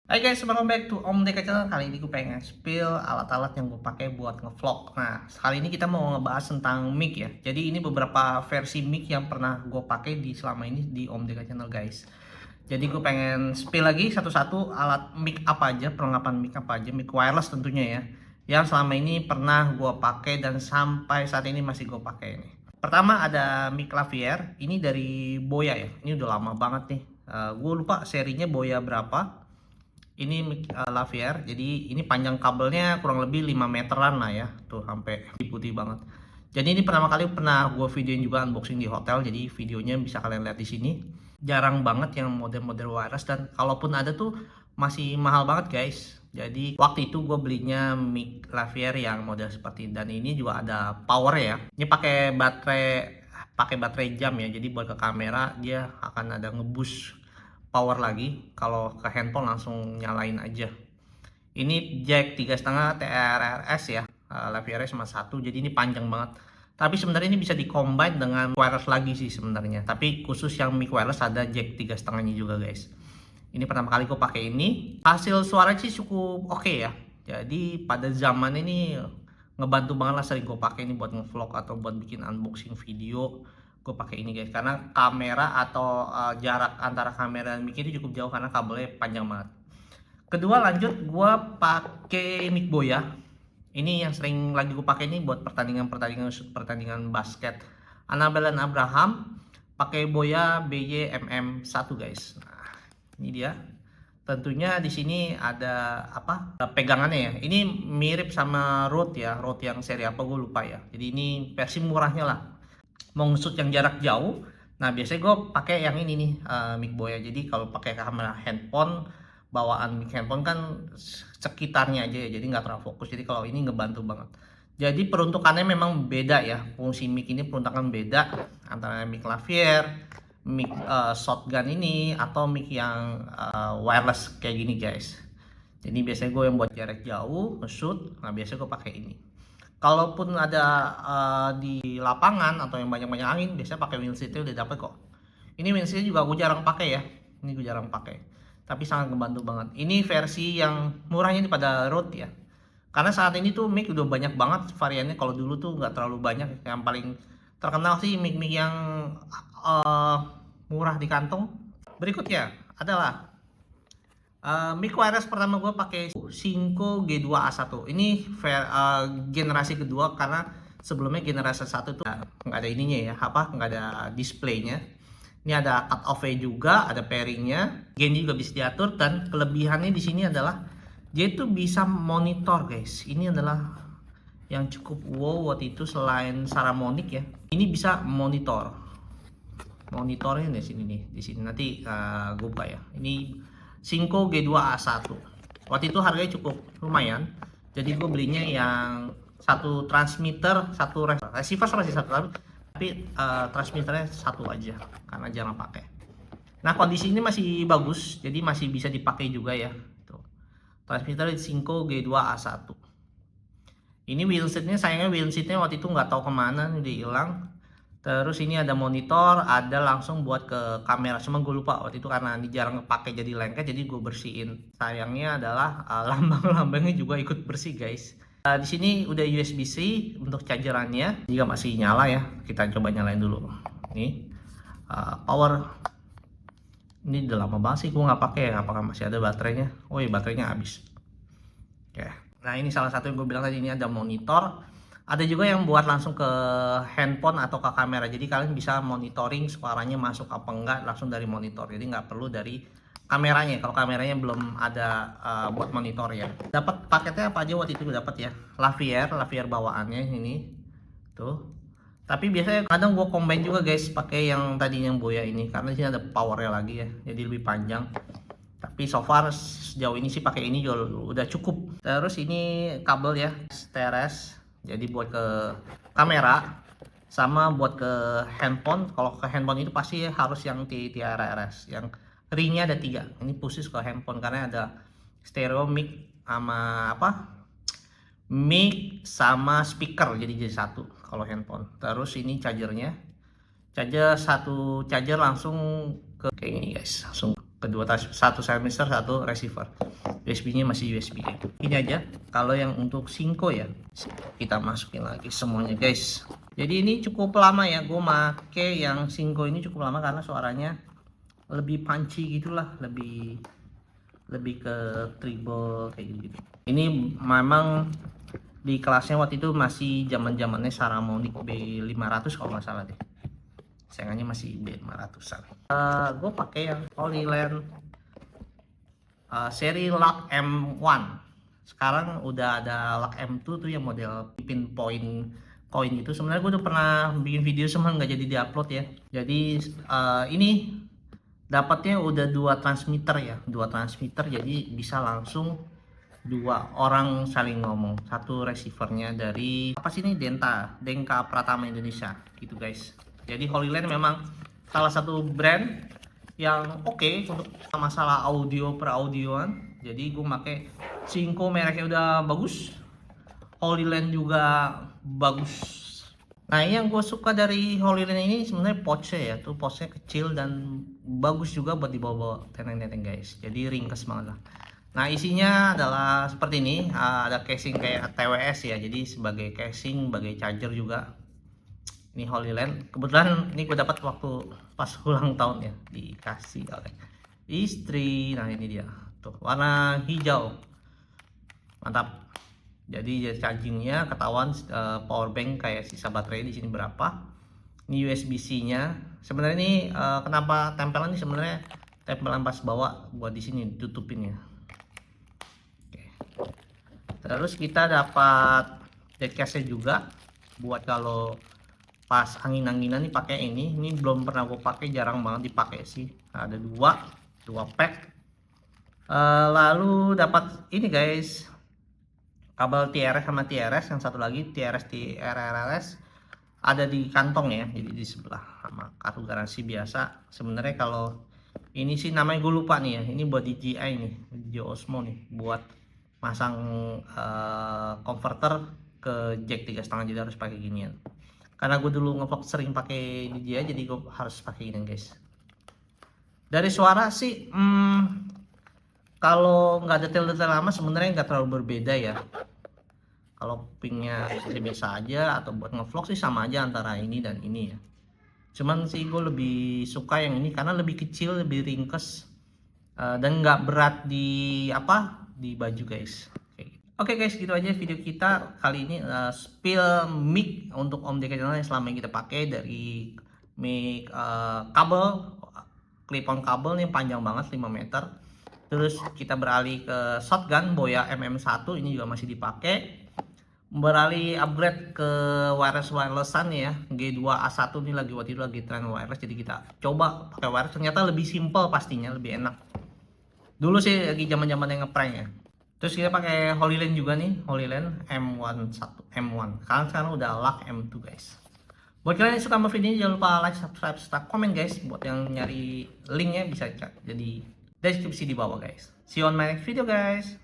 Hai guys, welcome back to Om Deka Channel. Kali ini gue pengen spill alat-alat yang gue pakai buat ngevlog. Nah, kali ini kita mau ngebahas tentang mic ya. Jadi ini beberapa versi mic yang pernah gue pakai di selama ini di Om Deka Channel guys. Jadi gue pengen spill lagi satu-satu alat mic apa aja, perlengkapan mic apa aja, mic wireless tentunya ya, yang selama ini pernah gue pakai dan sampai saat ini masih gue pakai ini. Pertama ada mic lavalier, ini dari Boya ya. Ini udah lama banget nih. Gue lupa serinya Boya berapa. Ini mic lavalier, jadi ini panjang kabelnya kurang lebih 5 meteran lah ya, tuh sampai putih banget. Jadi ini pertama kali pernah gue videoin juga unboxing di hotel, jadi videonya bisa kalian lihat di sini. Jarang banget yang model-model wireless, dan kalaupun ada tuh masih mahal banget guys. Jadi waktu itu gue belinya mic lavalier yang model seperti ini, dan ini juga ada power ya. Ini pakai baterai jam ya, jadi buat ke kamera dia akan ada ngeboost power lagi. Kalau ke handphone langsung nyalain aja. Ini jack 3,5 TRRS ya, lavalier sama satu, jadi ini panjang banget. Tapi sebenarnya ini bisa di-combine dengan wireless lagi sih sebenarnya. Tapi khusus yang mic wireless ada jack 3,5-nya juga guys. Ini pertama kali gue pakai ini. Hasil suara sih cukup oke ya. Jadi pada zaman ini ngebantu banget lah, sering gue pakai ini buat ngevlog atau buat bikin unboxing video. Gue pakai ini guys, karena kamera atau jarak antara kamera dan mic itu cukup jauh karena kabelnya panjang banget. Kedua lanjut gue pakai mic Boya. Ini yang sering lagi gue pakai ini buat pertandingan basket Annabelle dan Abraham. Pakai Boya BY-MM1 guys. Nah, ini dia. Tentunya di sini ada apa? Pegangannya ya. Ini mirip sama Rode ya, Rode yang seri apa gue lupa ya. Jadi ini versi murahnya lah. Mau nge-shoot yang jarak jauh, nah biasanya gue pakai yang ini nih, mic Boya. Jadi kalau pakai kamera handphone, bawaan mic handphone kan sekitarnya aja ya, jadi nggak terlalu fokus. Jadi kalau ini ngebantu banget. Jadi peruntukannya memang beda ya, fungsi mic ini peruntukan beda antara mic lavalier, mic shotgun ini, atau mic yang wireless kayak gini guys. Jadi biasanya gue yang buat jarak jauh nge-shoot, nah biasanya gue pakai ini. Kalaupun ada di lapangan atau yang banyak-banyak angin, biasanya pakai windshieldnya udah dapet kok. Ini windshieldnya juga gue jarang pakai ya. Ini gue jarang pakai. Tapi sangat membantu banget. Ini versi yang murahnya pada Rode ya. Karena saat ini tuh mic udah banyak banget variannya. Kalau dulu tuh nggak terlalu banyak. Yang paling terkenal sih mic-mic yang murah di kantong. Berikutnya adalah mic wireless pertama gue pakai Synco G2A1. Ini generasi kedua, karena sebelumnya generasi 1 tuh nggak ada ininya ya, nggak ada displaynya. Ini ada cut off-nya juga, ada pairingnya, gain juga bisa diatur, dan kelebihannya di sini adalah dia itu bisa monitor guys. Ini adalah yang cukup wow waktu itu, selain Saramonic ya. Ini bisa monitornya di sini nih, di sini nanti gue buka ya. Ini Synco G2A1. Waktu itu harganya cukup lumayan. Jadi gue belinya yang satu transmitter, satu receiver masih satu, tapi transmitternya satu aja karena jarang pakai. Nah, kondisi ini masih bagus, jadi masih bisa dipakai juga ya. Tuh. Transmitter Synco G2A1. Ini wheelsetnya, sayangnya wheelsetnya waktu itu nggak tahu kemana, udah hilang. Terus ini ada monitor, ada langsung buat ke kamera. Cuma gue lupa waktu itu karena ini jarang pakai jadi lengket, jadi gue bersihin. Sayangnya adalah lambang-lambangnya juga ikut bersih guys. Di sini udah USB-C untuk chargerannya. Jika masih nyala ya, kita coba nyalain dulu. Nih power. Ini udah lama banget sih gue nggak pakai. Apakah masih ada baterainya? Oh iya, baterainya habis. Oke. Nah, ini salah satu yang gue bilang tadi, ini ada monitor. Ada juga yang buat langsung ke handphone atau ke kamera. Jadi kalian bisa monitoring suaranya masuk apa enggak langsung dari monitor. Jadi nggak perlu dari kameranya. Kalau kameranya belum ada buat monitor ya. Dapat paketnya apa aja waktu itu dapat ya. Lavalier bawaannya ini. Tuh. Tapi biasanya kadang gue combine juga guys, pakai yang tadi yang Boya ini, karena di sini ada powernya lagi ya. Jadi lebih panjang. Tapi so far sejauh ini sih pakai ini udah cukup. Terus ini kabel ya, TRS. Jadi buat ke kamera sama buat ke handphone. Kalau ke handphone itu pasti harus yang TRRS, yang ringnya ada 3. Ini khusus ke handphone karena ada stereo mic sama mic sama speaker, jadi satu kalau handphone. Terus ini chargernya, charger langsung ke kayak gini guys, langsung satu transmitter, satu receiver. USB-nya masih USB. Ini aja. Kalau yang untuk Synco ya, kita masukin lagi semuanya guys. Jadi ini cukup lama ya, gue make yang Synco ini cukup lama karena suaranya lebih punchy gitulah, lebih ke treble kayak gitu. Ini memang di kelasnya waktu itu masih zamannya Saramonic B500 kalau nggak salah deh. Sayangannya masih B500an. Gue pakai yang Holyland seri LUK M1. Sekarang udah ada LUK M2 tuh yang model pinpoint coin itu. Sebenarnya gue udah pernah bikin video cuman nggak jadi diupload ya. Jadi ini dapatnya udah dua transmitter ya, jadi bisa langsung dua orang saling ngomong. Satu receivernya dari apa sih ini, Denka Pratama Indonesia gitu guys. Jadi Holyland memang salah satu brand yang oke untuk masalah audio per audioan. Jadi gue pakai Synco, mereknya udah bagus, Holyland juga bagus. Nah yang gue suka dari Holyland ini sebenarnya pouchnya ya, tuh pouchnya kecil dan bagus juga buat dibawa tenteng-tenteng guys. Jadi ringkes banget lah. Nah isinya adalah seperti ini, ada casing kayak TWS ya, jadi sebagai casing, sebagai charger juga. Ini Holyland, kebetulan ini gue dapat waktu pas ulang tahun ya, dikasih oleh istri. Nah ini dia tuh, warna hijau, mantap. Jadi chargingnya ketahuan, power bank kayak sisa baterai di sini berapa. Ini USB-C nya. Sebenarnya ini kenapa tempelan ini, sebenarnya tempelan pas bawa buat di sini ditutupin ya. Oke. Terus kita dapat jack case juga buat kalau pas angin-anginan nih pakai ini. Ini belum pernah gue pakai, jarang banget dipakai sih. Nah, ada dua pack. Lalu dapat ini guys, kabel TRS sama TRS, yang satu lagi TRS ada di kantong ya, jadi di sebelah sama kartu garansi biasa. Sebenarnya kalau ini sih namanya gue lupa nih ya, ini buat DJI nih, DJI Osmo nih, buat masang converter ke jack 3,5, jadi harus pakai ginian. Karena gue dulu ngevlog sering pakai DJI, jadi gue harus pakai ini guys. Dari suara sih kalau nggak detail-detail lama sebenarnya nggak terlalu berbeda ya. Kalau pingnya biasa aja atau buat ngevlog sih sama aja antara ini dan ini ya. Cuman sih gue lebih suka yang ini karena lebih kecil, lebih ringkes, dan nggak berat di baju guys. Oke guys, gitu aja video kita kali ini, spill mic untuk Om DK channel yang selama ini kita pakai. Dari mic kabel, clip-on kabel nih panjang banget 5 meter. Terus kita beralih ke shotgun Boya MM1, ini juga masih dipakai. Beralih upgrade ke wirelessan ya, G2A1 ini waktu itu lagi tren wireless, jadi kita coba pakai wireless. Ternyata lebih simple, pastinya lebih enak. Dulu sih lagi zaman-zaman yang ngeprank ya. Terus kita pakai Holyland juga nih, Holyland M1. Sekarang udah LUK M2 guys. Buat kalian yang suka sama video ini, jangan lupa like, subscribe, serta komen guys. Buat yang nyari linknya bisa cek jadi deskripsi di bawah guys. See you on my next video guys.